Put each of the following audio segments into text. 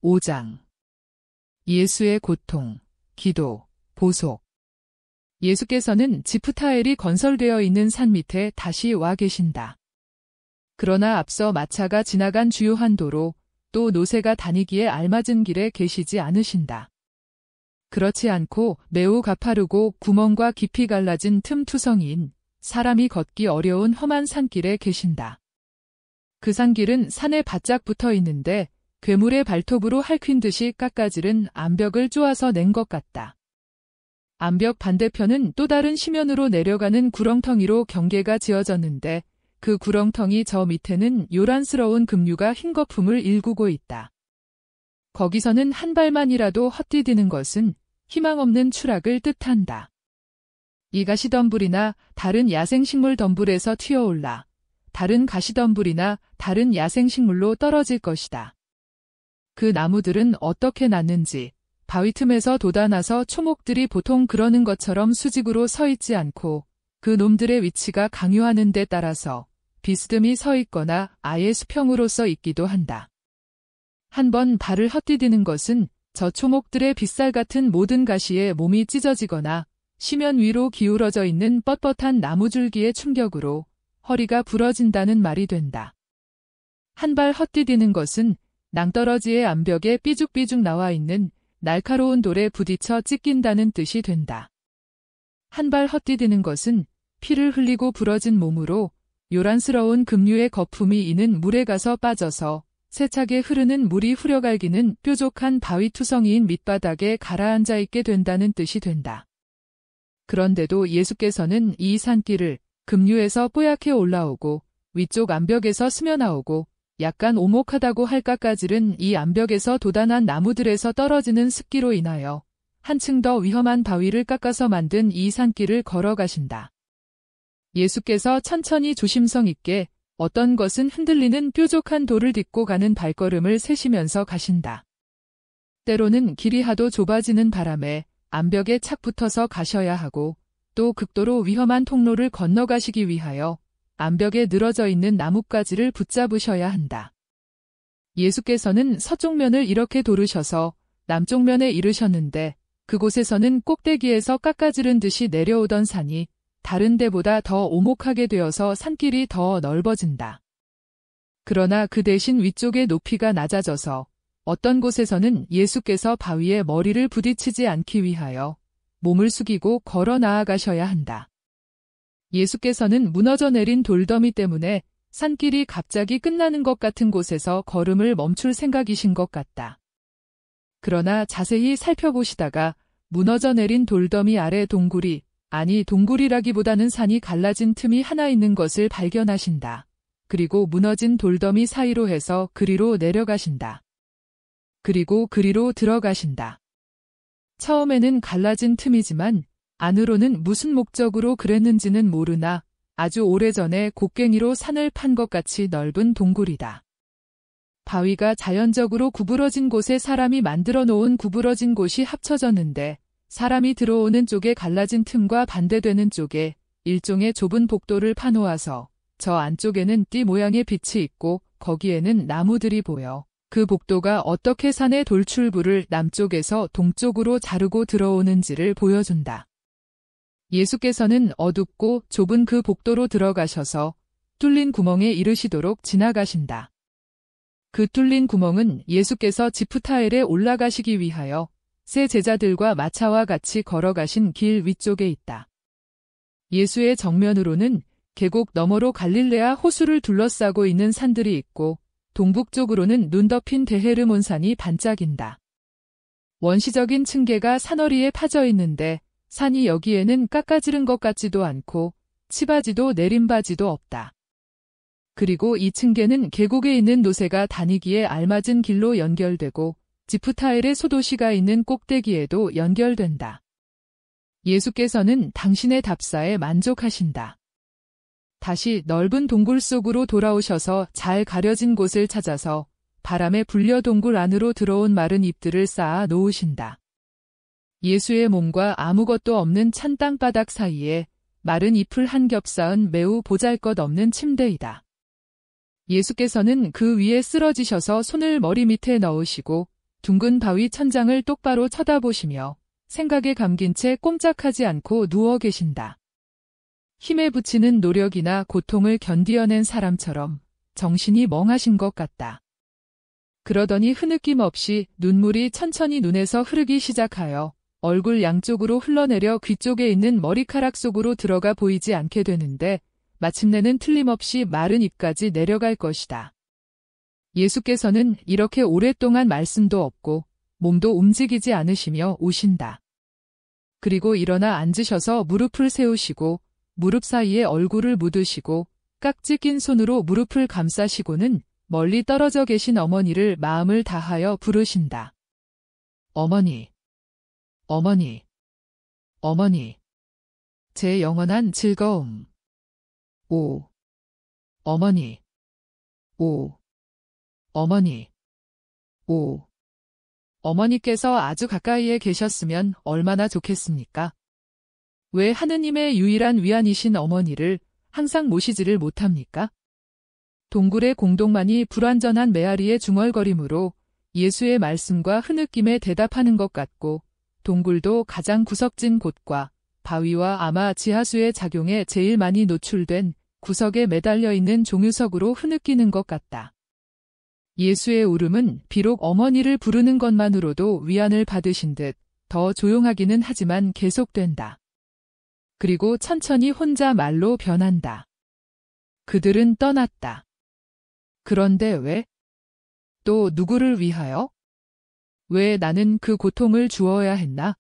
5장 예수의 고통, 기도, 보속. 예수께서는 지프타엘이 건설되어 있는 산 밑에 다시 와 계신다. 그러나 앞서 마차가 지나간 주요한 도로, 또 노새가 다니기에 알맞은 길에 계시지 않으신다. 그렇지 않고 매우 가파르고 구멍과 깊이 갈라진 틈투성이인 사람이 걷기 어려운 험한 산길에 계신다. 그 산길은 산에 바짝 붙어 있는데 괴물의 발톱으로 핥힌 듯이 깎아지른 암벽을 쪼아서 낸 것 같다. 암벽 반대편은 또 다른 시면으로 내려가는 구렁텅이로 경계가 지어졌는데 그 구렁텅이 저 밑에는 요란스러운 급류가 흰 거품을 일구고 있다. 거기서는 한 발만이라도 헛디디는 것은 희망 없는 추락을 뜻한다. 이 가시덤불이나 다른 야생식물 덤불에서 튀어올라 다른 가시덤불이나 다른 야생식물로 떨어질 것이다. 그 나무들은 어떻게 났는지 바위 틈에서 돋아나서 초목들이 보통 그러는 것처럼 수직으로 서 있지 않고 그 놈들의 위치가 강요하는 데 따라서 비스듬히 서 있거나 아예 수평으로서 있기도 한다. 한번 발을 헛디디는 것은 저 초목들의 빗살 같은 모든 가시에 몸이 찢어지거나 시면 위로 기울어져 있는 뻣뻣한 나무줄기의 충격으로 허리가 부러진다는 말이 된다. 한 발 헛디디는 것은 낭떠러지의 암벽에 삐죽삐죽 나와 있는 날카로운 돌에 부딪혀 찢긴다는 뜻이 된다. 한 발 헛디디는 것은 피를 흘리고 부러진 몸으로 요란스러운 급류의 거품이 이는 물에 가서 빠져서 세차게 흐르는 물이 후려갈기는 뾰족한 바위투성이인 밑바닥에 가라앉아 있게 된다는 뜻이 된다. 그런데도 예수께서는 이 산길을 급류에서 뽀얗게 올라오고 위쪽 암벽에서 스며나오고 약간 오목하다고 할 깎아지른 이 암벽에서 돋아난 나무들에서 떨어지는 습기로 인하여 한층 더 위험한 바위를 깎아서 만든 이 산길을 걸어가신다. 예수께서 천천히 조심성 있게 어떤 것은 흔들리는 뾰족한 돌을 딛고 가는 발걸음을 세시면서 가신다. 때로는 길이 하도 좁아지는 바람에 암벽에 착 붙어서 가셔야 하고 또 극도로 위험한 통로를 건너가시기 위하여 암벽에 늘어져 있는 나뭇가지를 붙잡으셔야 한다. 예수께서는 서쪽 면을 이렇게 도르셔서 남쪽 면에 이르셨는데 그곳에서는 꼭대기에서 깎아지른 듯이 내려오던 산이 다른 데보다 더 오목하게 되어서 산길이 더 넓어진다. 그러나 그 대신 위쪽의 높이가 낮아져서 어떤 곳에서는 예수께서 바위에 머리를 부딪히지 않기 위하여 몸을 숙이고 걸어 나아가셔야 한다. 예수께서는 무너져 내린 돌더미 때문에 산길이 갑자기 끝나는 것 같은 곳에서 걸음을 멈출 생각이신 것 같다. 그러나 자세히 살펴보시다가 무너져 내린 돌더미 아래 동굴이, 아니 동굴이라기보다는 산이 갈라진 틈이 하나 있는 것을 발견하신다. 그리고 무너진 돌더미 사이로 해서 그리로 내려가신다. 그리고 그리로 들어가신다. 처음에는 갈라진 틈이지만 안으로는 무슨 목적으로 그랬는지는 모르나 아주 오래전에 곡괭이로 산을 판 것 같이 넓은 동굴이다. 바위가 자연적으로 구부러진 곳에 사람이 만들어 놓은 구부러진 곳이 합쳐졌는데 사람이 들어오는 쪽에 갈라진 틈과 반대되는 쪽에 일종의 좁은 복도를 파놓아서 저 안쪽에는 띠 모양의 빛이 있고 거기에는 나무들이 보여 그 복도가 어떻게 산의 돌출부를 남쪽에서 동쪽으로 자르고 들어오는지를 보여준다. 예수께서는 어둡고 좁은 그 복도로 들어가셔서 뚫린 구멍에 이르시도록 지나가신다. 그 뚫린 구멍은 예수께서 지프타엘에 올라가시기 위하여 세 제자들과 마차와 같이 걸어가신 길 위쪽에 있다. 예수의 정면으로는 계곡 너머로 갈릴레아 호수를 둘러싸고 있는 산들이 있고 동북쪽으로는 눈 덮인 데헤르몬산이 반짝인다. 원시적인 층계가 산허리에 파져 있는데 산이 여기에는 깎아지른 것 같지도 않고 치바지도 내림바지도 없다. 그리고 이 층계는 계곡에 있는 노새가 다니기에 알맞은 길로 연결되고 지프타엘의 소도시가 있는 꼭대기에도 연결된다. 예수께서는 당신의 답사에 만족하신다. 다시 넓은 동굴 속으로 돌아오셔서 잘 가려진 곳을 찾아서 바람에 불려 동굴 안으로 들어온 마른 잎들을 쌓아 놓으신다. 예수의 몸과 아무것도 없는 찬 땅바닥 사이에 마른 잎을 한 겹 쌓은 매우 보잘것없는 침대이다. 예수께서는 그 위에 쓰러지셔서 손을 머리 밑에 넣으시고 둥근 바위 천장을 똑바로 쳐다보시며 생각에 감긴 채 꼼짝하지 않고 누워 계신다. 힘에 부치는 노력이나 고통을 견디어낸 사람처럼 정신이 멍하신 것 같다. 그러더니 흐느낌 없이 눈물이 천천히 눈에서 흐르기 시작하여 얼굴 양쪽으로 흘러내려 귀 쪽에 있는 머리카락 속으로 들어가 보이지 않게 되는데 마침내는 틀림없이 마른 입까지 내려갈 것이다. 예수께서는 이렇게 오랫동안 말씀도 없고 몸도 움직이지 않으시며 오신다. 그리고 일어나 앉으셔서 무릎을 세우시고 무릎 사이에 얼굴을 묻으시고 깍지 낀 손으로 무릎을 감싸시고는 멀리 떨어져 계신 어머니를 마음을 다하여 부르신다. 어머니, 어머니, 어머니, 제 영원한 즐거움. 오, 어머니, 오, 어머니, 오. 어머니께서 아주 가까이에 계셨으면 얼마나 좋겠습니까? 왜 하느님의 유일한 위안이신 어머니를 항상 모시지를 못합니까? 동굴의 공동만이 불완전한 메아리의 중얼거림으로 예수의 말씀과 흐느낌에 대답하는 것 같고 동굴도 가장 구석진 곳과 바위와 아마 지하수의 작용에 제일 많이 노출된 구석에 매달려 있는 종유석으로 흐느끼는 것 같다. 예수의 울음은 비록 어머니를 부르는 것만으로도 위안을 받으신 듯 더 조용하기는 하지만 계속된다. 그리고 천천히 혼자 말로 변한다. 그들은 떠났다. 그런데 왜? 또 누구를 위하여? 왜 나는 그 고통을 주어야 했나?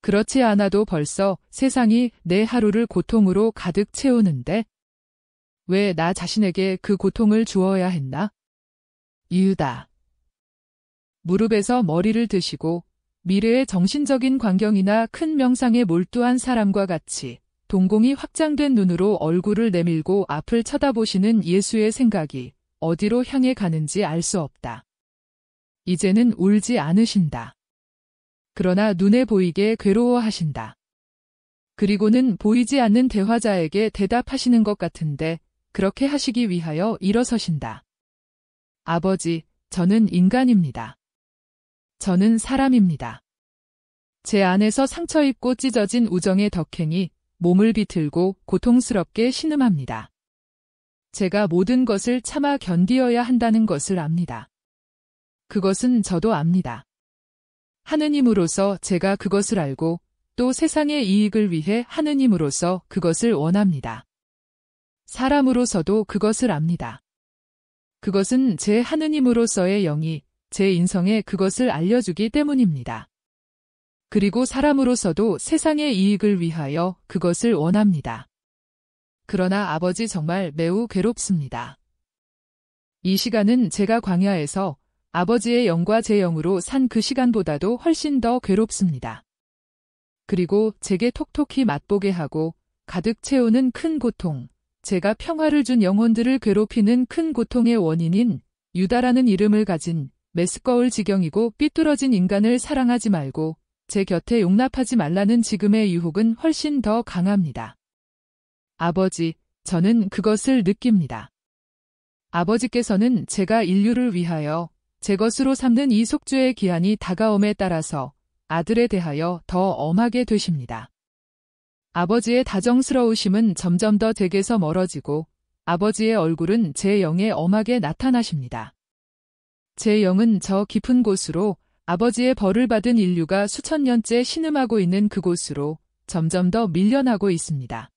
그렇지 않아도 벌써 세상이 내 하루를 고통으로 가득 채우는데? 왜 나 자신에게 그 고통을 주어야 했나? 이유다. 무릎에서 머리를 드시고 미래의 정신적인 광경이나 큰 명상에 몰두한 사람과 같이 동공이 확장된 눈으로 얼굴을 내밀고 앞을 쳐다보시는 예수의 생각이 어디로 향해 가는지 알 수 없다. 이제는 울지 않으신다. 그러나 눈에 보이게 괴로워하신다. 그리고는 보이지 않는 대화자에게 대답하시는 것 같은데 그렇게 하시기 위하여 일어서신다. 아버지, 저는 인간입니다. 저는 사람입니다. 제 안에서 상처 입고 찢어진 우정의 덕행이 몸을 비틀고 고통스럽게 신음합니다. 제가 모든 것을 참아 견디어야 한다는 것을 압니다. 그것은 저도 압니다. 하느님으로서 제가 그것을 알고 또 세상의 이익을 위해 하느님으로서 그것을 원합니다. 사람으로서도 그것을 압니다. 그것은 제 하느님으로서의 영이 제 인성에 그것을 알려주기 때문입니다. 그리고 사람으로서도 세상의 이익을 위하여 그것을 원합니다. 그러나 아버지 정말 매우 괴롭습니다. 이 시간은 제가 광야에서 아버지의 영과 제 영으로 산 그 시간보다도 훨씬 더 괴롭습니다. 그리고 제게 톡톡히 맛보게 하고 가득 채우는 큰 고통, 제가 평화를 준 영혼들을 괴롭히는 큰 고통의 원인인 유다라는 이름을 가진 메스꺼울 지경이고 삐뚤어진 인간을 사랑하지 말고 제 곁에 용납하지 말라는 지금의 유혹은 훨씬 더 강합니다. 아버지, 저는 그것을 느낍니다. 아버지께서는 제가 인류를 위하여 제 것으로 삼는 이 속죄의 기한이 다가옴에 따라서 아들에 대하여 더 엄하게 되십니다. 아버지의 다정스러우심은 점점 더 제게서 멀어지고 아버지의 얼굴은 제 영에 엄하게 나타나십니다. 제 영은 저 깊은 곳으로 아버지의 벌을 받은 인류가 수천 년째 신음하고 있는 그곳으로 점점 더 밀려나고 있습니다.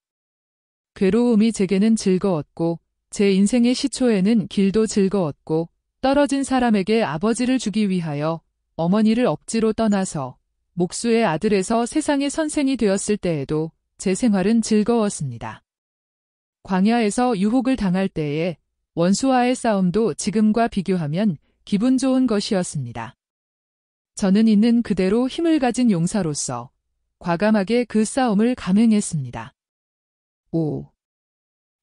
괴로움이 제게는 즐거웠고 제 인생의 시초에는 길도 즐거웠고 떨어진 사람에게 아버지를 주기 위하여 어머니를 억지로 떠나서 목수의 아들에서 세상의 선생이 되었을 때에도 제 생활은 즐거웠습니다. 광야에서 유혹을 당할 때에 원수와의 싸움도 지금과 비교하면 기분 좋은 것이었습니다. 저는 있는 그대로 힘을 가진 용사로서 과감하게 그 싸움을 감행했습니다. 오,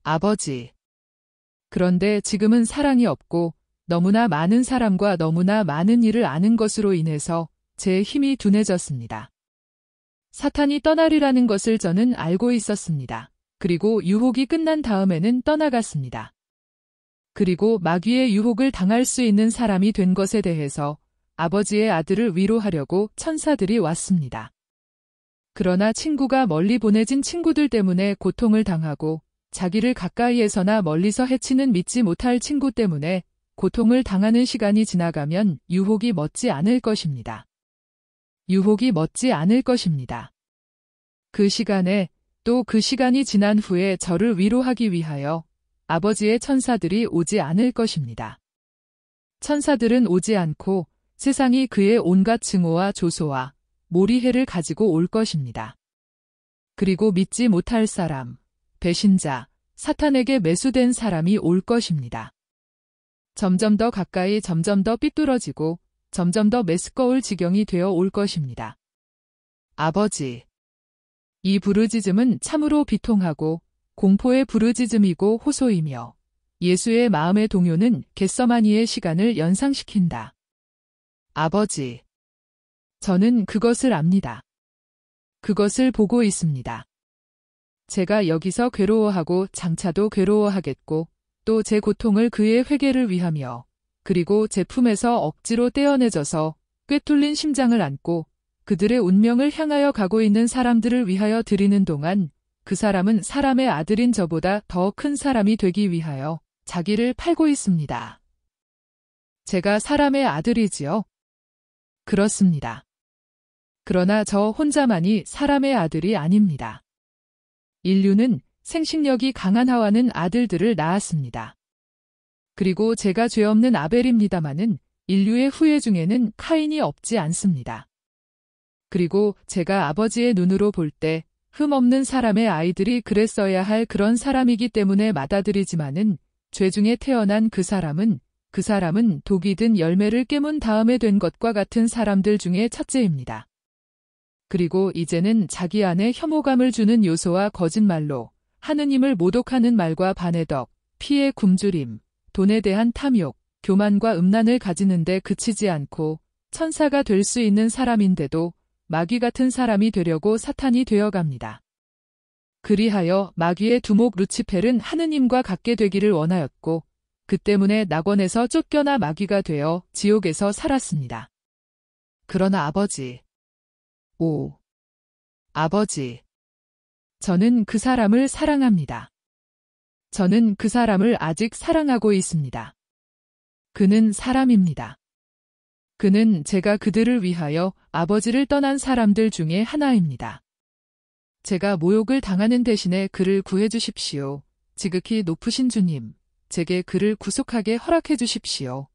아버지. 그런데 지금은 사랑이 없고 너무나 많은 사람과 너무나 많은 일을 아는 것으로 인해서 제 힘이 둔해졌습니다. 사탄이 떠나리라는 것을 저는 알고 있었습니다. 그리고 유혹이 끝난 다음에는 떠나갔습니다. 그리고 마귀의 유혹을 당할 수 있는 사람이 된 것에 대해서 아버지의 아들을 위로하려고 천사들이 왔습니다. 그러나 친구가 멀리 보내진 친구들 때문에 고통을 당하고 자기를 가까이에서나 멀리서 해치는 믿지 못할 친구 때문에 고통을 당하는 시간이 지나가면 유혹이 멎지 않을 것입니다. 유혹이 멎지 않을 것입니다. 그 시간에 또 그 시간이 지난 후에 저를 위로하기 위하여 아버지의 천사들이 오지 않을 것입니다. 천사들은 오지 않고 세상이 그의 온갖 증오와 조소와 모리해를 가지고 올 것입니다. 그리고 믿지 못할 사람, 배신자, 사탄에게 매수된 사람이 올 것입니다. 점점 더 가까이 점점 더 삐뚤어지고 점점 더 메스꺼울 지경이 되어 올 것입니다. 아버지. 이 부르짖음은 참으로 비통하고 공포의 부르짖음이고 호소이며 예수의 마음의 동요는 겟세마니의 시간을 연상시킨다. 아버지. 저는 그것을 압니다. 그것을 보고 있습니다. 제가 여기서 괴로워하고 장차도 괴로워하겠고 또 제 고통을 그의 회개를 위하며 그리고 제 품에서 억지로 떼어내져서 꿰뚫린 심장을 안고 그들의 운명을 향하여 가고 있는 사람들을 위하여 드리는 동안 그 사람은 사람의 아들인 저보다 더 큰 사람이 되기 위하여 자기를 팔고 있습니다. 제가 사람의 아들이지요? 그렇습니다. 그러나 저 혼자만이 사람의 아들이 아닙니다. 인류는 생식력이 강한 하와는 아들들을 낳았습니다. 그리고 제가 죄 없는 아벨입니다마는 인류의 후예 중에는 카인이 없지 않습니다. 그리고 제가 아버지의 눈으로 볼 때 흠없는 사람의 아이들이 그랬어야 할 그런 사람이기 때문에 받아들이지만은 죄 중에 태어난 그 사람은 독이 든 열매를 깨문 다음에 된 것과 같은 사람들 중에 첫째입니다. 그리고 이제는 자기 안에 혐오감을 주는 요소와 거짓말로 하느님을 모독하는 말과 반해덕, 피의 굶주림, 돈에 대한 탐욕, 교만과 음란을 가지는데 그치지 않고 천사가 될 수 있는 사람인데도 마귀 같은 사람이 되려고 사탄이 되어갑니다. 그리하여 마귀의 두목 루치펠은 하느님과 같게 되기를 원하였고 그 때문에 낙원에서 쫓겨나 마귀가 되어 지옥에서 살았습니다. 그러나 아버지, 아버지, 저는 그 사람을 사랑합니다. 저는 그 사람을 아직 사랑하고 있습니다. 그는 사람입니다. 그는 제가 그들을 위하여 아버지를 떠난 사람들 중에 하나입니다. 제가 모욕을 당하는 대신에 그를 구해 주십시오. 지극히 높으신 주님, 제게 그를 구속하게 허락해 주십시오.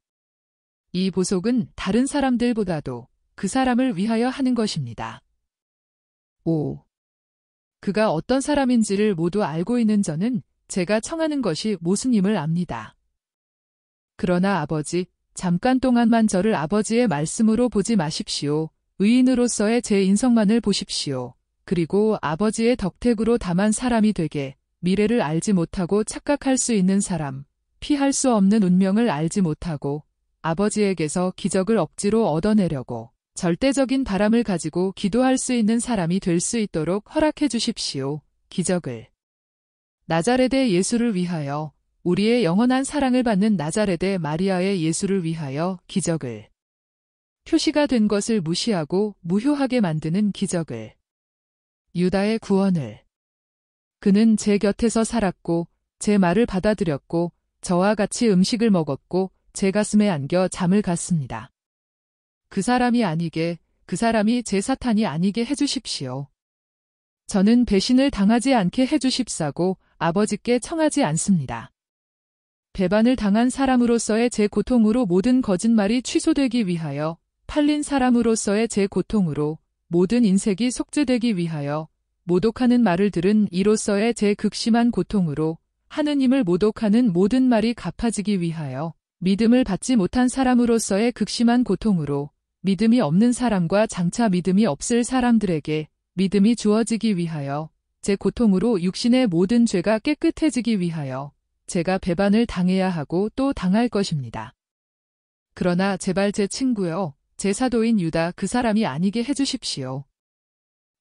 이 보속은 다른 사람들보다도 그 사람을 위하여 하는 것입니다. 그가 어떤 사람인지를 모두 알고 있는 저는 제가 청하는 것이 무엇임을 압니다. 그러나 아버지, 잠깐 동안만 저를 아버지의 말씀으로 보지 마십시오. 의인으로서의 제 인성만을 보십시오. 그리고 아버지의 덕택으로 다만 사람이 되게 미래를 알지 못하고 착각할 수 있는 사람, 피할 수 없는 운명을 알지 못하고 아버지에게서 기적을 억지로 얻어내려고 절대적인 바람을 가지고 기도할 수 있는 사람이 될 수 있도록 허락해 주십시오. 기적을. 나자렛의 예수를 위하여, 우리의 영원한 사랑을 받는 나자렛의 마리아의 예수를 위하여 기적을. 표시가 된 것을 무시하고 무효하게 만드는 기적을. 유다의 구원을. 그는 제 곁에서 살았고 제 말을 받아들였고 저와 같이 음식을 먹었고 제 가슴에 안겨 잠을 갔습니다. 그 사람이 아니게, 그 사람이 제 사탄이 아니게 해주십시오. 저는 배신을 당하지 않게 해주십사고 아버지께 청하지 않습니다. 배반을 당한 사람으로서의 제 고통으로 모든 거짓말이 취소되기 위하여, 팔린 사람으로서의 제 고통으로 모든 인색이 속죄되기 위하여, 모독하는 말을 들은 이로서의 제 극심한 고통으로 하느님을 모독하는 모든 말이 갚아지기 위하여, 믿음을 받지 못한 사람으로서의 극심한 고통으로 믿음이 없는 사람과 장차 믿음이 없을 사람들에게 믿음이 주어지기 위하여, 제 고통으로 육신의 모든 죄가 깨끗해지기 위하여 제가 배반을 당해야 하고 또 당할 것입니다. 그러나 제발 제 친구여, 제 사도인 유다 그 사람이 아니게 해주십시오.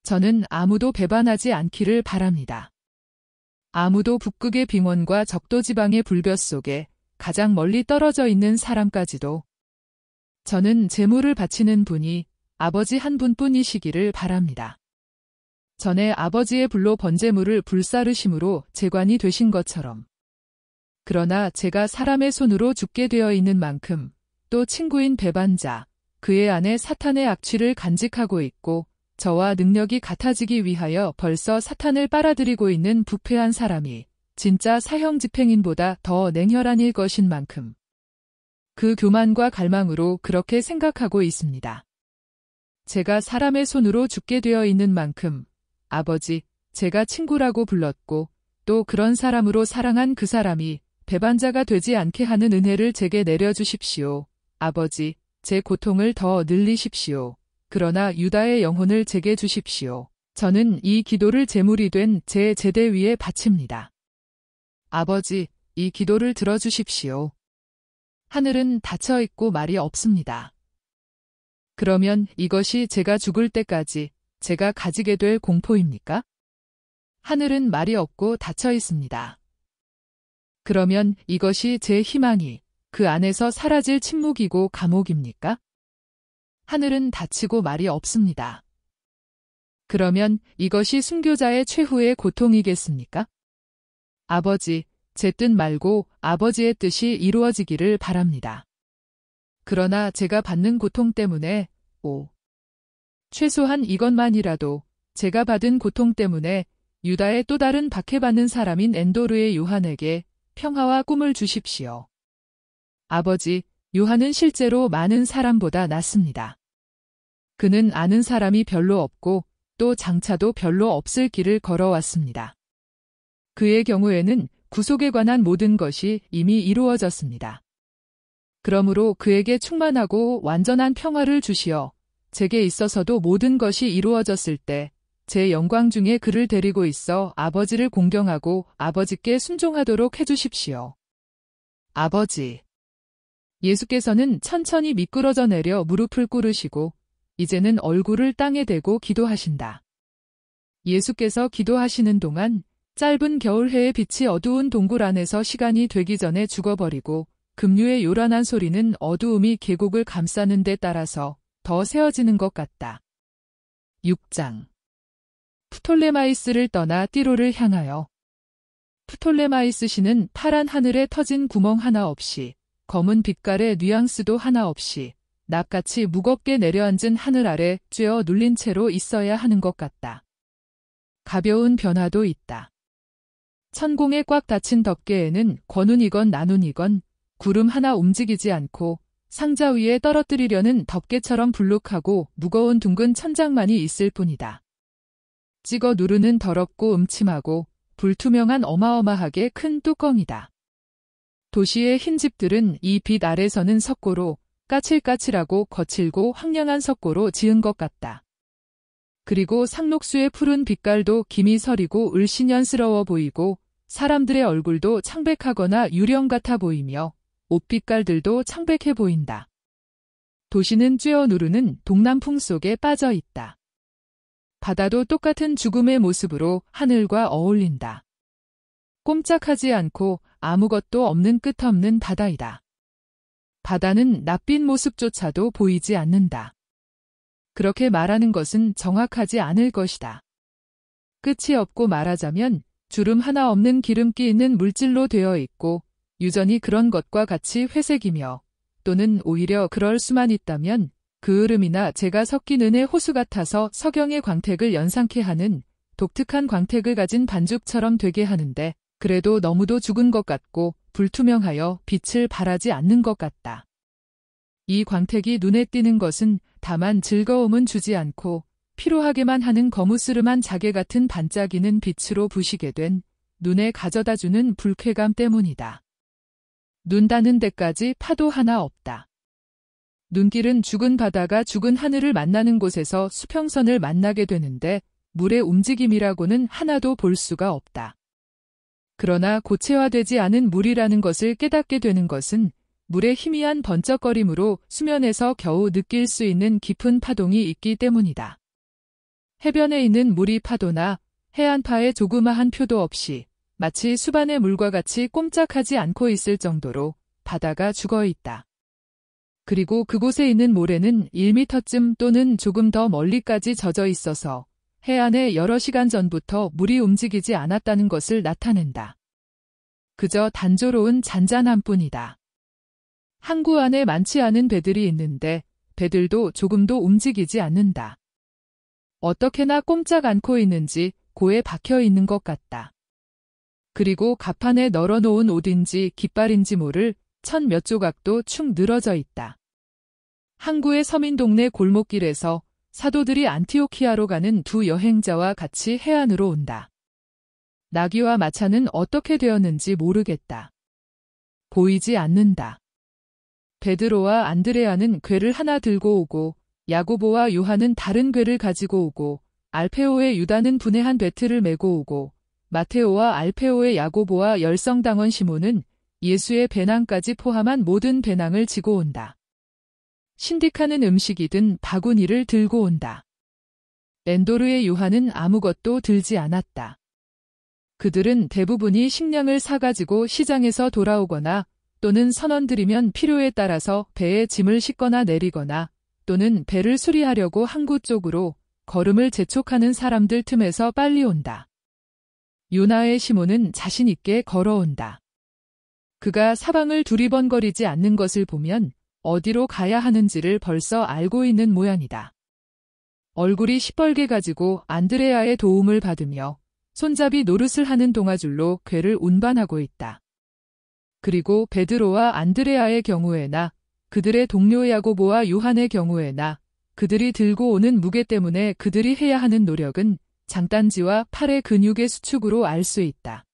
저는 아무도 배반하지 않기를 바랍니다. 아무도 북극의 빙원과 적도지방의 불볕 속에 가장 멀리 떨어져 있는 사람까지도 저는 제물을 바치는 분이 아버지 한 분뿐이시기를 바랍니다. 전에 아버지의 불로 번제물을 불사르심으로 재관이 되신 것처럼. 그러나 제가 사람의 손으로 죽게 되어 있는 만큼 또 친구인 배반자, 그의 아내 사탄의 악취를 간직하고 있고 저와 능력이 같아지기 위하여 벌써 사탄을 빨아들이고 있는 부패한 사람이 진짜 사형 집행인보다 더 냉혈한 일 것인 만큼 그 교만과 갈망으로 그렇게 생각하고 있습니다. 제가 사람의 손으로 죽게 되어 있는 만큼 아버지, 제가 친구라고 불렀고 또 그런 사람으로 사랑한 그 사람이 배반자가 되지 않게 하는 은혜를 제게 내려주십시오. 아버지, 제 고통을 더 늘리십시오. 그러나 유다의 영혼을 제게 주십시오. 저는 이 기도를 제물이 된 제 제대 위에 바칩니다. 아버지, 이 기도를 들어주십시오. 하늘은 닫혀 있고 말이 없습니다. 그러면 이것이 제가 죽을 때까지 제가 가지게 될 공포입니까? 하늘은 말이 없고 닫혀 있습니다. 그러면 이것이 제 희망이 그 안에서 사라질 침묵이고 감옥입니까? 하늘은 닫히고 말이 없습니다. 그러면 이것이 순교자의 최후의 고통이겠습니까? 아버지, 제 뜻 말고 아버지의 뜻이 이루어지기를 바랍니다. 그러나 제가 받는 고통 때문에 최소한 이것만이라도 제가 받은 고통 때문에 유다의 또 다른 박해받는 사람인 엔도르의 요한에게 평화와 꿈을 주십시오. 아버지, 요한은 실제로 많은 사람보다 낫습니다. 그는 아는 사람이 별로 없고 또 장차도 별로 없을 길을 걸어왔습니다. 그의 경우에는 구속에 관한 모든 것이 이미 이루어졌습니다. 그러므로 그에게 충만하고 완전한 평화를 주시어 제게 있어서도 모든 것이 이루어졌을 때 제 영광 중에 그를 데리고 있어 아버지를 공경하고 아버지께 순종하도록 해주십시오. 아버지. 예수께서는 천천히 미끄러져 내려 무릎을 꿇으시고 이제는 얼굴을 땅에 대고 기도하신다. 예수께서 기도하시는 동안 짧은 겨울해의 빛이 어두운 동굴 안에서 시간이 되기 전에 죽어버리고 급류의 요란한 소리는 어두움이 계곡을 감싸는 데 따라서 더 세어지는 것 같다. 6장. 프톨레마이스를 떠나 띠로를 향하여. 프톨레마이스 시는 파란 하늘에 터진 구멍 하나 없이 검은 빛깔의 뉘앙스도 하나 없이 납같이 무겁게 내려앉은 하늘 아래 쬐어 눌린 채로 있어야 하는 것 같다. 가벼운 변화도 있다. 천공에 꽉 닫힌 덮개에는 권운이건 나눈이건 구름 하나 움직이지 않고 상자 위에 떨어뜨리려는 덮개처럼 불룩하고 무거운 둥근 천장만이 있을 뿐이다. 찍어 누르는 더럽고 음침하고 불투명한 어마어마하게 큰 뚜껑이다. 도시의 흰 집들은 이 빛 아래서는 석고로 까칠까칠하고 거칠고 황량한 석고로 지은 것 같다. 그리고 상록수의 푸른 빛깔도 김이 서리고 을씨년스러워 보이고 사람들의 얼굴도 창백하거나 유령 같아 보이며 옷 빛깔들도 창백해 보인다. 도시는 쬐어 누르는 동남풍 속에 빠져 있다. 바다도 똑같은 죽음의 모습으로 하늘과 어울린다. 꼼짝하지 않고 아무것도 없는 끝없는 바다이다. 바다는 낯빛 모습조차도 보이지 않는다. 그렇게 말하는 것은 정확하지 않을 것이다. 끝이 없고 말하자면 주름 하나 없는 기름기 있는 물질로 되어 있고 유전이 그런 것과 같이 회색이며 또는 오히려 그럴 수만 있다면 그 흐름이나 제가 섞인 은의 호수 같아서 석영의 광택을 연상케 하는 독특한 광택을 가진 반죽처럼 되게 하는데 그래도 너무도 죽은 것 같고 불투명하여 빛을 발하지 않는 것 같다. 이 광택이 눈에 띄는 것은 다만 즐거움은 주지 않고 피로하게만 하는 거무스름한 자개 같은 반짝이는 빛으로 부시게 된 눈에 가져다주는 불쾌감 때문이다. 눈 닿는 데까지 파도 하나 없다. 눈길은 죽은 바다가 죽은 하늘을 만나는 곳에서 수평선을 만나게 되는데 물의 움직임이라고는 하나도 볼 수가 없다. 그러나 고체화되지 않은 물이라는 것을 깨닫게 되는 것은 물의 희미한 번쩍거림으로 수면에서 겨우 느낄 수 있는 깊은 파동이 있기 때문이다. 해변에 있는 물이 파도나 해안파에 조그마한 표도 없이 마치 수반의 물과 같이 꼼짝하지 않고 있을 정도로 바다가 죽어 있다. 그리고 그곳에 있는 모래는 1미터쯤 또는 조금 더 멀리까지 젖어 있어서 해안에 여러 시간 전부터 물이 움직이지 않았다는 것을 나타낸다. 그저 단조로운 잔잔함뿐이다. 항구 안에 많지 않은 배들이 있는데 배들도 조금도 움직이지 않는다. 어떻게나 꼼짝 않고 있는지 고에 박혀 있는 것 같다. 그리고 갑판에 널어놓은 옷인지 깃발인지 모를 천 몇 조각도 축 늘어져 있다. 항구의 서민 동네 골목길에서 사도들이 안티오키아로 가는 두 여행자와 같이 해안으로 온다. 나귀와 마차는 어떻게 되었는지 모르겠다. 보이지 않는다. 베드로와 안드레아는 궤를 하나 들고 오고 야고보와 요한은 다른 궤를 가지고 오고 알페오의 유다는 분해한 배틀을 메고 오고 마테오와 알페오의 야고보와 열성당원 시몬은 예수의 배낭까지 포함한 모든 배낭을 지고 온다. 신디카는 음식이든 바구니를 들고 온다. 엔도르의 요한은 아무것도 들지 않았다. 그들은 대부분이 식량을 사가지고 시장에서 돌아오거나 또는 선원들이면 필요에 따라서 배에 짐을 싣거나 내리거나 또는 배를 수리하려고 항구 쪽으로 걸음을 재촉하는 사람들 틈에서 빨리 온다. 요나의 시몬은 자신 있게 걸어온다. 그가 사방을 두리번거리지 않는 것을 보면 어디로 가야 하는지를 벌써 알고 있는 모양이다. 얼굴이 시뻘게 가지고 안드레아의 도움을 받으며 손잡이 노릇을 하는 동아줄로 궤를 운반하고 있다. 그리고 베드로와 안드레아의 경우에나 그들의 동료 야고보와 요한의 경우에나 그들이 들고 오는 무게 때문에 그들이 해야 하는 노력은 장단지와 팔의 근육의 수축으로 알 수 있다.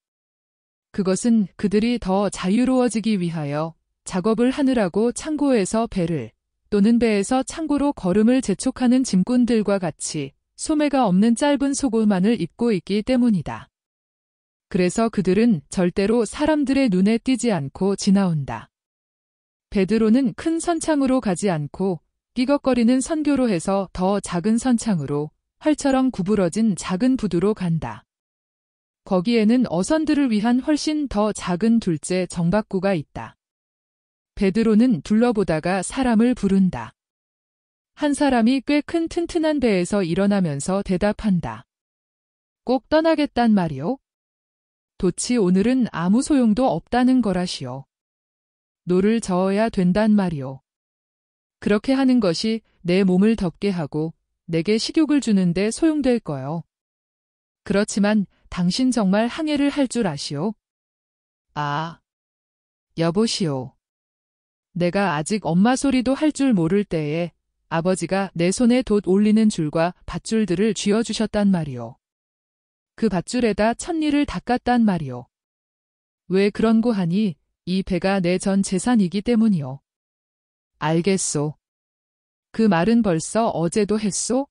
그것은 그들이 더 자유로워지기 위하여 작업을 하느라고 창고에서 배를 또는 배에서 창고로 걸음을 재촉하는 짐꾼들과 같이 소매가 없는 짧은 속옷만을 입고 있기 때문이다. 그래서 그들은 절대로 사람들의 눈에 띄지 않고 지나온다. 베드로는 큰 선창으로 가지 않고 삐걱거리는 선교로 해서 더 작은 선창으로 활처럼 구부러진 작은 부두로 간다. 거기에는 어선들을 위한 훨씬 더 작은 둘째 정박구가 있다. 베드로는 둘러보다가 사람을 부른다. 한 사람이 꽤 큰 튼튼한 배에서 일어나면서 대답한다. 꼭 떠나겠단 말이오? 도치 오늘은 아무 소용도 없다는 거라시오. 노를 저어야 된단 말이오. 그렇게 하는 것이 내 몸을 덥게 하고 내게 식욕을 주는데 소용될 거요. 그렇지만 당신 정말 항해를 할 줄 아시오? 아, 여보시오. 내가 아직 엄마 소리도 할 줄 모를 때에 아버지가 내 손에 돛 올리는 줄과 밧줄들을 쥐어주셨단 말이오. 그 밧줄에다 천리를 닦았단 말이오. 왜 그런고 하니 이 배가 내 전 재산이기 때문이오. 알겠소. 그 말은 벌써 어제도 했소?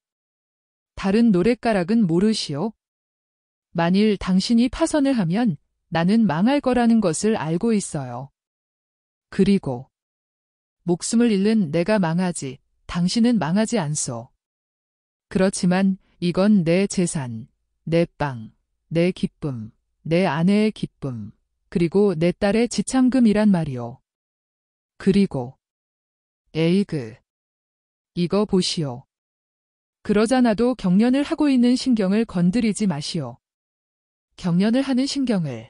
다른 노랫가락은 모르시오? 만일 당신이 파선을 하면 나는 망할 거라는 것을 알고 있어요. 그리고 목숨을 잃는 내가 망하지 당신은 망하지 않소. 그렇지만 이건 내 재산, 내 빵, 내 기쁨, 내 아내의 기쁨, 그리고 내 딸의 지참금이란 말이오. 그리고 에이그, 이거 보시오. 그러잖아도 경련을 하고 있는 신경을 건드리지 마시오. 경련을 하는 신경을.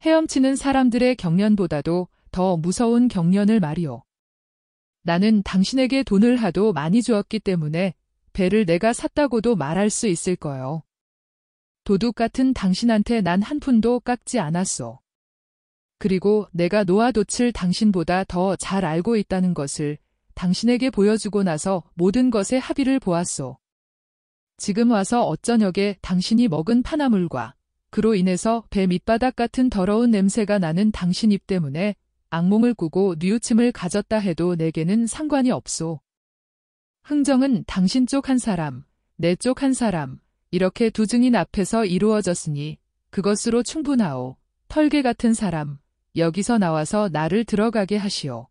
헤엄치는 사람들의 경련보다도 더 무서운 경련을 말이오. 나는 당신에게 돈을 하도 많이 주었기 때문에 배를 내가 샀다고도 말할 수 있을 거요. 도둑 같은 당신한테 난 한 푼도 깎지 않았소. 그리고 내가 놓아돛을 당신보다 더 잘 알고 있다는 것을 당신에게 보여주고 나서 모든 것의 합의를 보았소. 지금 와서 어쩌녁에 당신이 먹은 파나물과 그로 인해서 배 밑바닥 같은 더러운 냄새가 나는 당신 입 때문에 악몽을 꾸고 뉘우침을 가졌다 해도 내게는 상관이 없소. 흥정은 당신 쪽 한 사람, 내 쪽 한 사람, 이렇게 두 증인 앞에서 이루어졌으니 그것으로 충분하오. 털개 같은 사람, 여기서 나와서 나를 들어가게 하시오.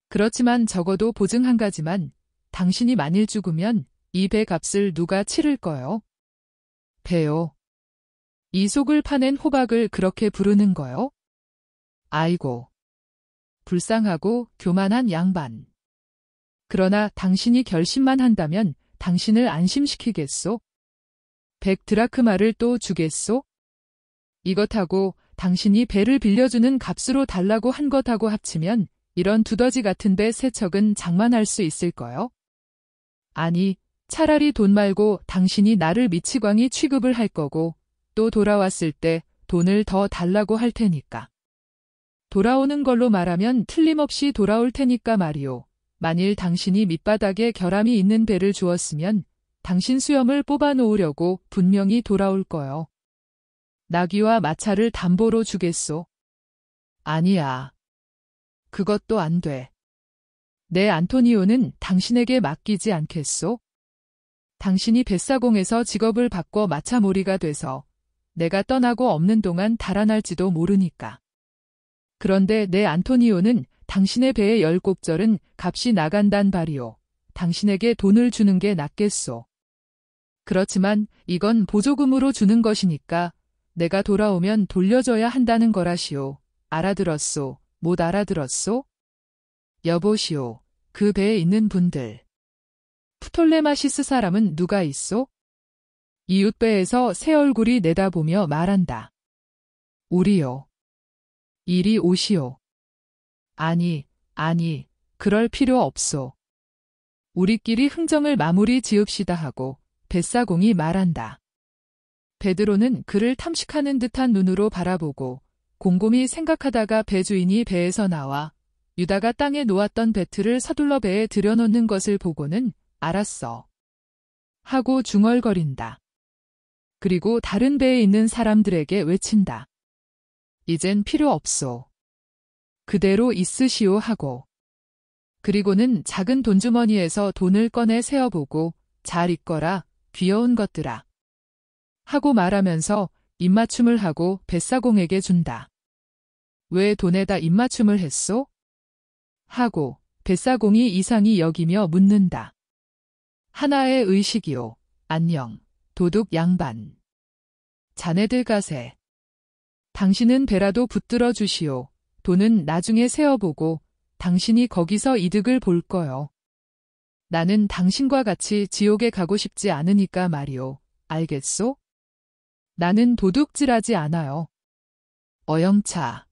그렇지만 적어도 보증 한 가지만 당신이 만일 죽으면 이 배 값을 누가 치를 거요? 배요. 이 속을 파낸 호박을 그렇게 부르는 거요? 아이고. 불쌍하고 교만한 양반. 그러나 당신이 결심만 한다면 당신을 안심시키겠소? 100드라크마를 또 주겠소? 이것하고 당신이 배를 빌려주는 값으로 달라고 한 것하고 합치면 이런 두더지 같은 배 세 척은 장만할 수 있을까요? 아니, 차라리 돈 말고 당신이 나를 미치광이 취급을 할 거고 또 돌아왔을 때 돈을 더 달라고 할 테니까. 돌아오는 걸로 말하면 틀림없이 돌아올 테니까 말이오. 만일 당신이 밑바닥에 결함이 있는 배를 주었으면 당신 수염을 뽑아 놓으려고 분명히 돌아올 거요. 나귀와 마차를 담보로 주겠소. 아니야. 그것도 안 돼. 내 안토니오는 당신에게 맡기지 않겠소? 당신이 뱃사공에서 직업을 바꿔 마차몰이가 돼서 내가 떠나고 없는 동안 달아날지도 모르니까. 그런데 내 안토니오는 당신의 배의 10곡절은 값이 나간단 말이오. 당신에게 돈을 주는 게 낫겠소. 그렇지만 이건 보조금으로 주는 것이니까 내가 돌아오면 돌려줘야 한다는 거라시오. 알아들었소? 못 알아들었소? 여보시오. 그 배에 있는 분들. 프톨레마시스 사람은 누가 있소? 이웃배에서 새 얼굴이 내다보며 말한다. 우리요. 이리 오시오. 아니, 그럴 필요 없소. 우리끼리 흥정을 마무리 지읍시다 하고 뱃사공이 말한다. 베드로는 그를 탐식하는 듯한 눈으로 바라보고 곰곰이 생각하다가 배주인이 배에서 나와 유다가 땅에 놓았던 배틀을 서둘러 배에 들여놓는 것을 보고는 알았어. 하고 중얼거린다. 그리고 다른 배에 있는 사람들에게 외친다. 이젠 필요 없소. 그대로 있으시오 하고. 그리고는 작은 돈주머니에서 돈을 꺼내 세어보고 잘 있거라 귀여운 것들아. 하고 말하면서 입맞춤을 하고 뱃사공에게 준다. 왜 돈에다 입맞춤을 했소? 하고 뱃사공이 이상히 여기며 묻는다. 하나의 의식이요. 안녕. 도둑 양반. 자네들 가세. 당신은 배라도 붙들어 주시오. 돈은 나중에 세어보고 당신이 거기서 이득을 볼 거요. 나는 당신과 같이 지옥에 가고 싶지 않으니까 말이오. 알겠소? 나는 도둑질하지 않아요. 어영차.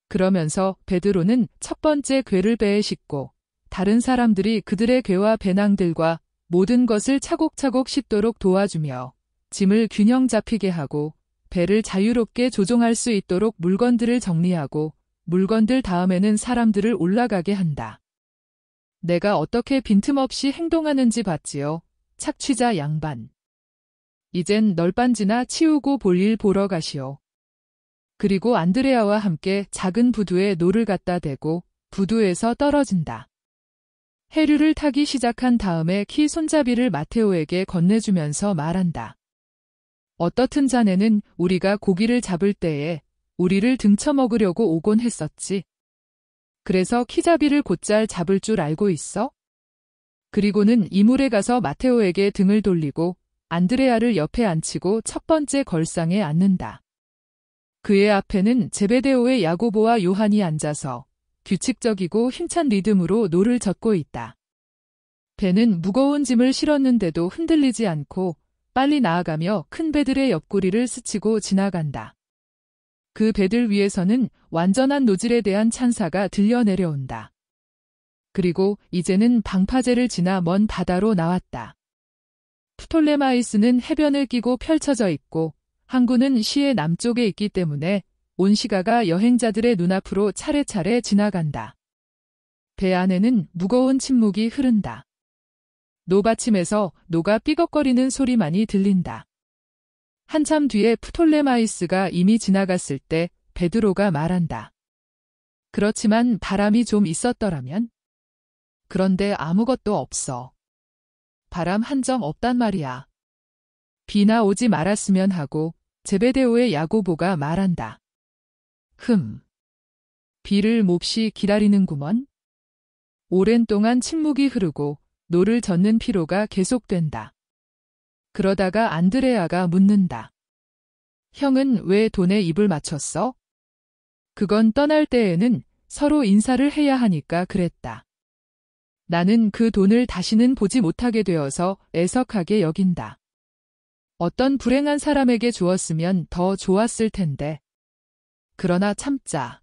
그러면서 베드로는 첫 번째 궤를 배에 싣고 다른 사람들이 그들의 궤와 배낭들과 모든 것을 차곡차곡 싣도록 도와주며 짐을 균형 잡히게 하고 배를 자유롭게 조종할 수 있도록 물건들을 정리하고 물건들 다음에는 사람들을 올라가게 한다. 내가 어떻게 빈틈없이 행동하는지 봤지요. 착취자 양반. 이젠 널빤지나 치우고 볼일 보러 가시오. 그리고 안드레아와 함께 작은 부두에 노를 갖다 대고 부두에서 떨어진다. 해류를 타기 시작한 다음에 키 손잡이를 마테오에게 건네주면서 말한다. 어떻든 자네는 우리가 고기를 잡을 때에 우리를 등쳐먹으려고 오곤 했었지. 그래서 키잡이를 곧잘 잡을 줄 알고 있어? 그리고는 이물에 가서 마테오에게 등을 돌리고 안드레아를 옆에 앉히고 첫 번째 걸상에 앉는다. 그의 앞에는 제베데오의 야고보와 요한이 앉아서 규칙적이고 힘찬 리듬으로 노를 젓고 있다. 배는 무거운 짐을 실었는데도 흔들리지 않고 빨리 나아가며 큰 배들의 옆구리를 스치고 지나간다. 그 배들 위에서는 완전한 노질에 대한 찬사가 들려 내려온다. 그리고 이제는 방파제를 지나 먼 바다로 나왔다. 프톨레마이스는 해변을 끼고 펼쳐져 있고 항구는 시의 남쪽에 있기 때문에 온시가가 여행자들의 눈앞으로 차례차례 지나간다. 배 안에는 무거운 침묵이 흐른다. 노받침에서 노가 삐걱거리는 소리만이 들린다. 한참 뒤에 프톨레마이스가 이미 지나갔을 때 베드로가 말한다. 그렇지만 바람이 좀 있었더라면? 그런데 아무것도 없어. 바람 한 점 없단 말이야. 비나 오지 말았으면 하고 제베데오의 야고보가 말한다. 비를 몹시 기다리는구먼. 오랜 동안 침묵이 흐르고 노를 젓는 피로가 계속된다. 그러다가 안드레아가 묻는다. 형은 왜 돈에 입을 맞췄어? 그건 떠날 때에는 서로 인사를 해야 하니까 그랬다. 나는 그 돈을 다시는 보지 못하게 되어서 애석하게 여긴다. 어떤 불행한 사람에게 주었으면 더 좋았을 텐데. 그러나 참자.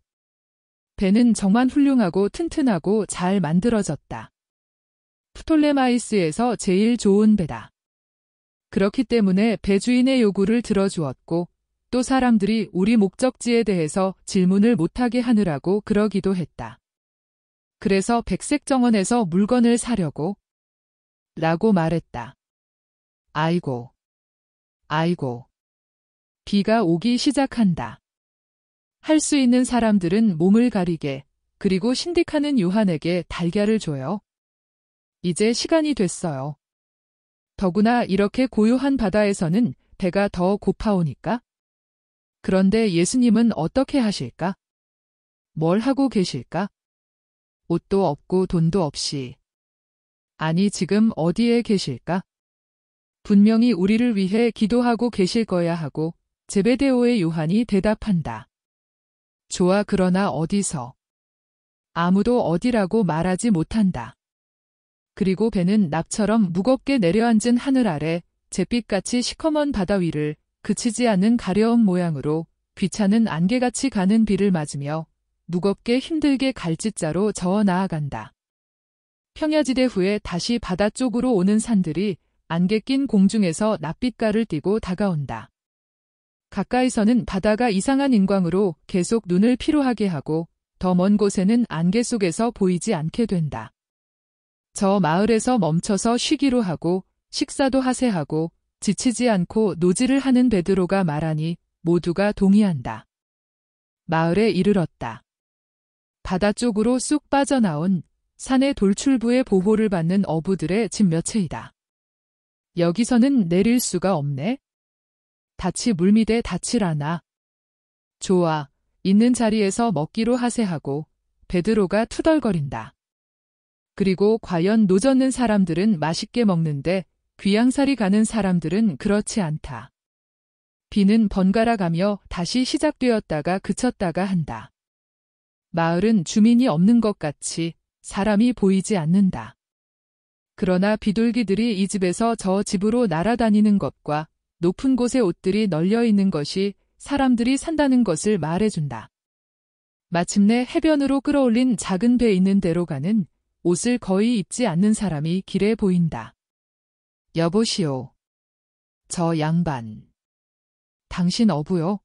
배는 정말 훌륭하고 튼튼하고 잘 만들어졌다. 프톨레마이스에서 제일 좋은 배다. 그렇기 때문에 배 주인의 요구를 들어주었고 또 사람들이 우리 목적지에 대해서 질문을 못하게 하느라고 그러기도 했다. 그래서 백색 정원에서 물건을 사려고 라고 말했다. 아이고. 비가 오기 시작한다. 할 수 있는 사람들은 몸을 가리게 그리고 신디카는 요한에게 달걀을 줘요. 이제 시간이 됐어요. 더구나 이렇게 고요한 바다에서는 배가 더 고파오니까. 그런데 예수님은 어떻게 하실까? 뭘 하고 계실까? 옷도 없고 돈도 없이. 아니 지금 어디에 계실까? 분명히 우리를 위해 기도하고 계실 거야 하고 제베데오의 요한이 대답한다. 좋아 그러나 어디서? 아무도 어디라고 말하지 못한다. 그리고 배는 납처럼 무겁게 내려앉은 하늘 아래 잿빛같이 시커먼 바다 위를 그치지 않는 가려운 모양으로 귀찮은 안개같이 가는 비를 맞으며 무겁게 힘들게 갈짓자로 저어 나아간다. 평야지대 후에 다시 바다 쪽으로 오는 산들이 안개 낀 공중에서 낯빛깔을 띠고 다가온다. 가까이서는 바다가 이상한 인광으로 계속 눈을 피로하게 하고 더 먼 곳에는 안개 속에서 보이지 않게 된다. 저 마을에서 멈춰서 쉬기로 하고 식사도 하세하고 지치지 않고 노지를 하는 베드로가 말하니 모두가 동의한다. 마을에 이르렀다. 바다 쪽으로 쑥 빠져나온 산의 돌출부의 보호를 받는 어부들의 집 몇 채이다. 여기서는 내릴 수가 없네. 닻이 물밑에 닿지라나. 좋아, 있는 자리에서 먹기로 하세하고 베드로가 투덜거린다. 그리고 과연 노젓는 사람들은 맛있게 먹는데 귀양살이 가는 사람들은 그렇지 않다. 비는 번갈아 가며 다시 시작되었다가 그쳤다가 한다. 마을은 주민이 없는 것 같이 사람이 보이지 않는다. 그러나 비둘기들이 이 집에서 저 집으로 날아다니는 것과 높은 곳에 옷들이 널려 있는 것이 사람들이 산다는 것을 말해준다. 마침내 해변으로 끌어올린 작은 배 있는 데로 가는 옷을 거의 입지 않는 사람이 길에 보인다. 여보시오. 저 양반. 당신 어부요?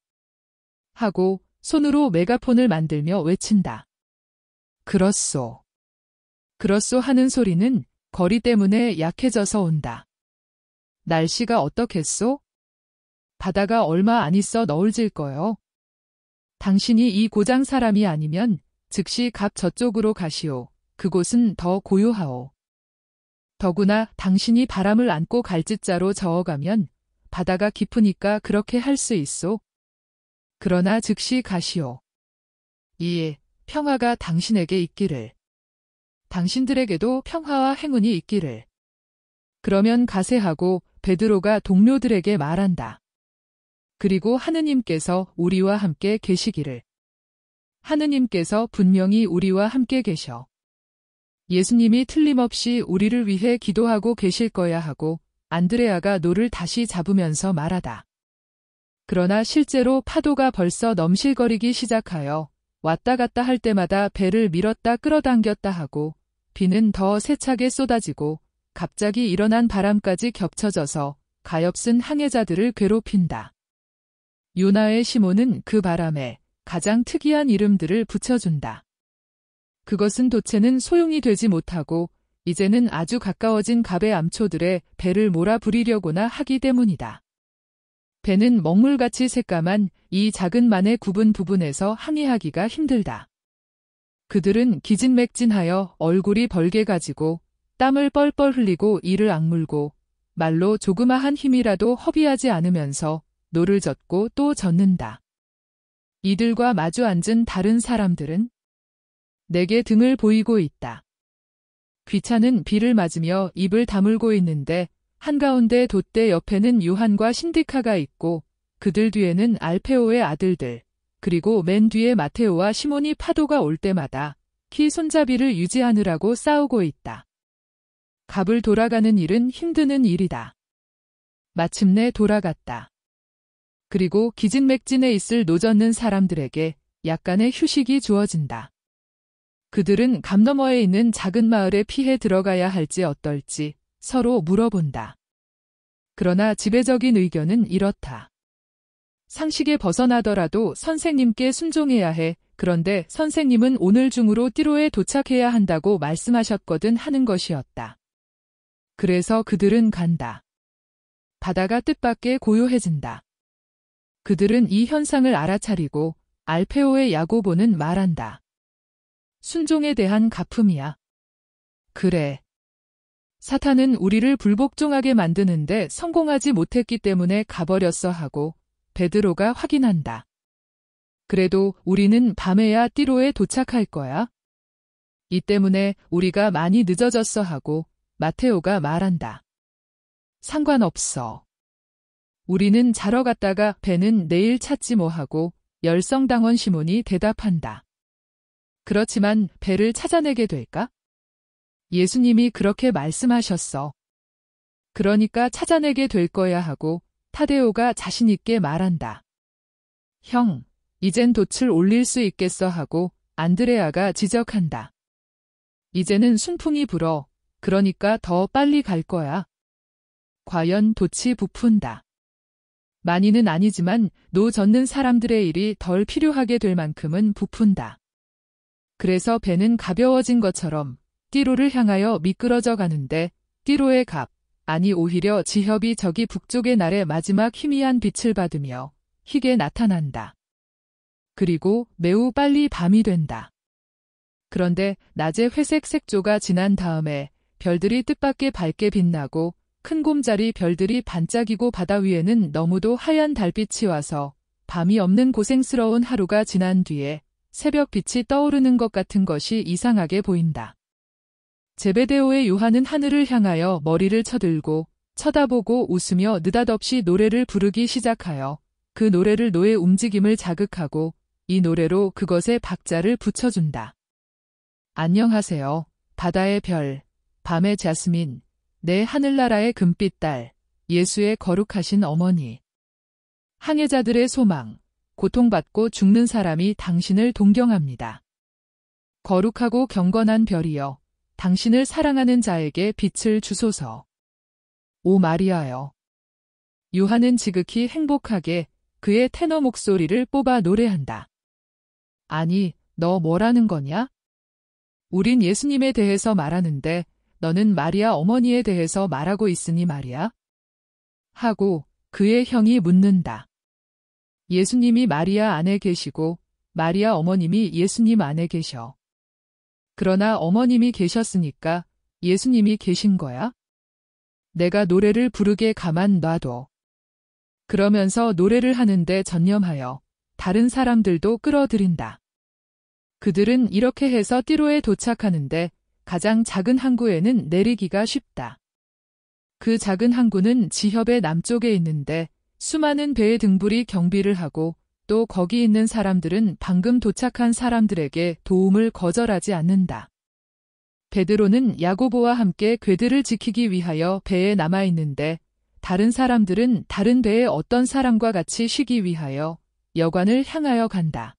하고 손으로 메가폰을 만들며 외친다. 그렇소. 그렇소 하는 소리는 거리 때문에 약해져서 온다. 날씨가 어떻겠소? 바다가 얼마 안 있어 너울질 거요. 당신이 이 고장 사람이 아니면 즉시 갑 저쪽으로 가시오. 그곳은 더 고요하오. 더구나 당신이 바람을 안고 갈짓자로 저어가면 바다가 깊으니까 그렇게 할 수 있소. 그러나 즉시 가시오. 이에 평화가 당신에게 있기를. 당신들에게도 평화와 행운이 있기를. 그러면 가세하고 베드로가 동료들에게 말한다. 그리고 하느님께서 우리와 함께 계시기를. 하느님께서 분명히 우리와 함께 계셔. 예수님이 틀림없이 우리를 위해 기도하고 계실 거야 하고 안드레아가 노를 다시 잡으면서 말하다. 그러나 실제로 파도가 벌써 넘실거리기 시작하여 왔다 갔다 할 때마다 배를 밀었다 끌어당겼다 하고 비는 더 세차게 쏟아지고 갑자기 일어난 바람까지 겹쳐져서 가엾은 항해자들을 괴롭힌다. 요나의 시몬은 그 바람에 가장 특이한 이름들을 붙여준다. 그것은 도체는 소용이 되지 못하고 이제는 아주 가까워진 갑의 암초들의 배를 몰아부리려고나 하기 때문이다. 배는 먹물같이 새까만 이 작은 만의 굽은 부분에서 항해하기가 힘들다. 그들은 기진맥진하여 얼굴이 벌게 가지고 땀을 뻘뻘 흘리고 이를 악물고 말로 조그마한 힘이라도 허비하지 않으면서 노를 젓고 또 젓는다. 이들과 마주 앉은 다른 사람들은 내게 등을 보이고 있다. 귀찮은 비를 맞으며 입을 다물고 있는데 한가운데 돛대 옆에는 요한과 신디카가 있고 그들 뒤에는 알페오의 아들들 그리고 맨 뒤에 마테오와 시몬이 파도가 올 때마다 키 손잡이를 유지하느라고 싸우고 있다. 갑을 돌아가는 일은 힘드는 일이다. 마침내 돌아갔다. 그리고 기진맥진에 있을 노젓는 사람들에게 약간의 휴식이 주어진다. 그들은 감 너머에 있는 작은 마을에 피해 들어가야 할지 어떨지 서로 물어본다. 그러나 지배적인 의견은 이렇다. 상식에 벗어나더라도 선생님께 순종해야 해. 그런데 선생님은 오늘 중으로 띠로에 도착해야 한다고 말씀하셨거든 하는 것이었다. 그래서 그들은 간다. 바다가 뜻밖의 고요해진다. 그들은 이 현상을 알아차리고 알페오의 야고보는 말한다. 순종에 대한 갚음이야. 그래. 사탄은 우리를 불복종하게 만드는데 성공하지 못했기 때문에 가버렸어 하고 베드로가 확인한다. 그래도 우리는 밤에야 띠로에 도착할 거야. 이 때문에 우리가 많이 늦어졌어 하고 마테오가 말한다. 상관없어. 우리는 자러 갔다가 배는 내일 찾지 뭐 하고 열성당원 시몬이 대답한다. 그렇지만 배를 찾아내게 될까? 예수님이 그렇게 말씀하셨어. 그러니까 찾아내게 될 거야 하고 타데오가 자신있게 말한다. 형, 이젠 돛을 올릴 수 있겠어 하고 안드레아가 지적한다. 이제는 순풍이 불어. 그러니까 더 빨리 갈 거야. 과연 돛이 부푼다. 많이는 아니지만 노 젓는 사람들의 일이 덜 필요하게 될 만큼은 부푼다. 그래서 배는 가벼워진 것처럼 띠로를 향하여 미끄러져 가는데 띠로의 갑, 아니 오히려 지협이 저기 북쪽의 날의 마지막 희미한 빛을 받으며 희게 나타난다. 그리고 매우 빨리 밤이 된다. 그런데 낮에 회색 색조가 지난 다음에 별들이 뜻밖의 밝게 빛나고 큰 곰자리 별들이 반짝이고 바다 위에는 너무도 하얀 달빛이 와서 밤이 없는 고생스러운 하루가 지난 뒤에 새벽빛이 떠오르는 것 같은 것이 이상하게 보인다. 제베데오의 요한은 하늘을 향하여 머리를 쳐들고 쳐다보고 웃으며 느닷없이 노래를 부르기 시작하여 그 노래를 노의 움직임을 자극하고 이 노래로 그것에 박자를 붙여준다. 안녕하세요. 바다의 별, 밤의 자스민, 내 하늘나라의 금빛 딸, 예수의 거룩하신 어머니. 항해자들의 소망, 고통받고 죽는 사람이 당신을 동경합니다. 거룩하고 경건한 별이여, 당신을 사랑하는 자에게 빛을 주소서. 오 마리아여. 요한은 지극히 행복하게 그의 테너 목소리를 뽑아 노래한다. 아니, 너 뭐라는 거냐? 우린 예수님에 대해서 말하는데 너는 마리아 어머니에 대해서 말하고 있으니 말이야? 하고 그의 형이 묻는다. 예수님이 마리아 안에 계시고 마리아 어머님이 예수님 안에 계셔. 그러나 어머님이 계셨으니까 예수님이 계신 거야? 내가 노래를 부르게 가만 놔둬. 그러면서 노래를 하는데 전념하여 다른 사람들도 끌어들인다. 그들은 이렇게 해서 띠로에 도착하는데 가장 작은 항구에는 내리기가 쉽다. 그 작은 항구는 지협의 남쪽에 있는데 수많은 배의 등불이 경비를 하고 또 거기 있는 사람들은 방금 도착한 사람들에게 도움을 거절하지 않는다. 베드로는 야고보와 함께 궤들을 지키기 위하여 배에 남아있는데 다른 사람들은 다른 배의 어떤 사람과 같이 쉬기 위하여 여관을 향하여 간다.